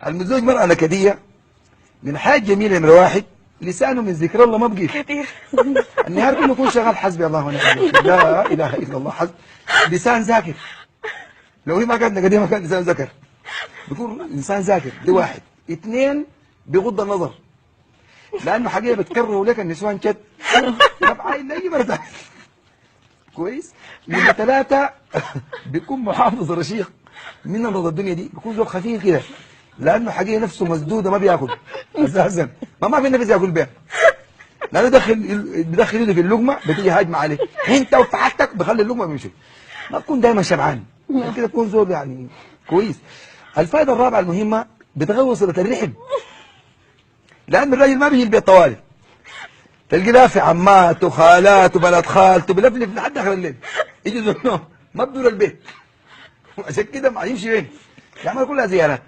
المتزوج مرأة نكدية من حاجة جميلة نمرة واحد، لسانه من ذكر الله ما بقيف كثير. النهار كله يكون شغال حسبي الله ونعم الوكيل، لا اله الا الله، لسان ذاكر. لو هي ما كانت نكدية ما كان لسان ذكر، بيكون انسان ذاكر. دي واحد. اثنين، بيغض النظر، لانه حقيقه بتكرهوا لك النسوان كد ما بعين اي مرة. كويس. نمرة ثلاثة، بيكون محافظ رشيق من رضا الدنيا دي، بيكون زول خفيف كده، لانه حقيقه نفسه مسدوده ما بياكل اساسا، ما في نفس ياكل بيها، لانه بدخل يده في اللقمه بتيجي هاجمه عليه، انت وفتحتك بخلي اللقمه بيمشي، ما تكون دايما شبعان كده، تكون زول يعني كويس. الفائده الرابعه المهمه، بتغوص صله الرحم، لان الراجل ما بيجي البيت طوالي، تلقي لافي عماته وخالاته وبنات خالته بلفلف لحد اخر الليل، يجي زول ما بدور البيت، عشان كده ما يمشي وين، يعمل كلها زيارات.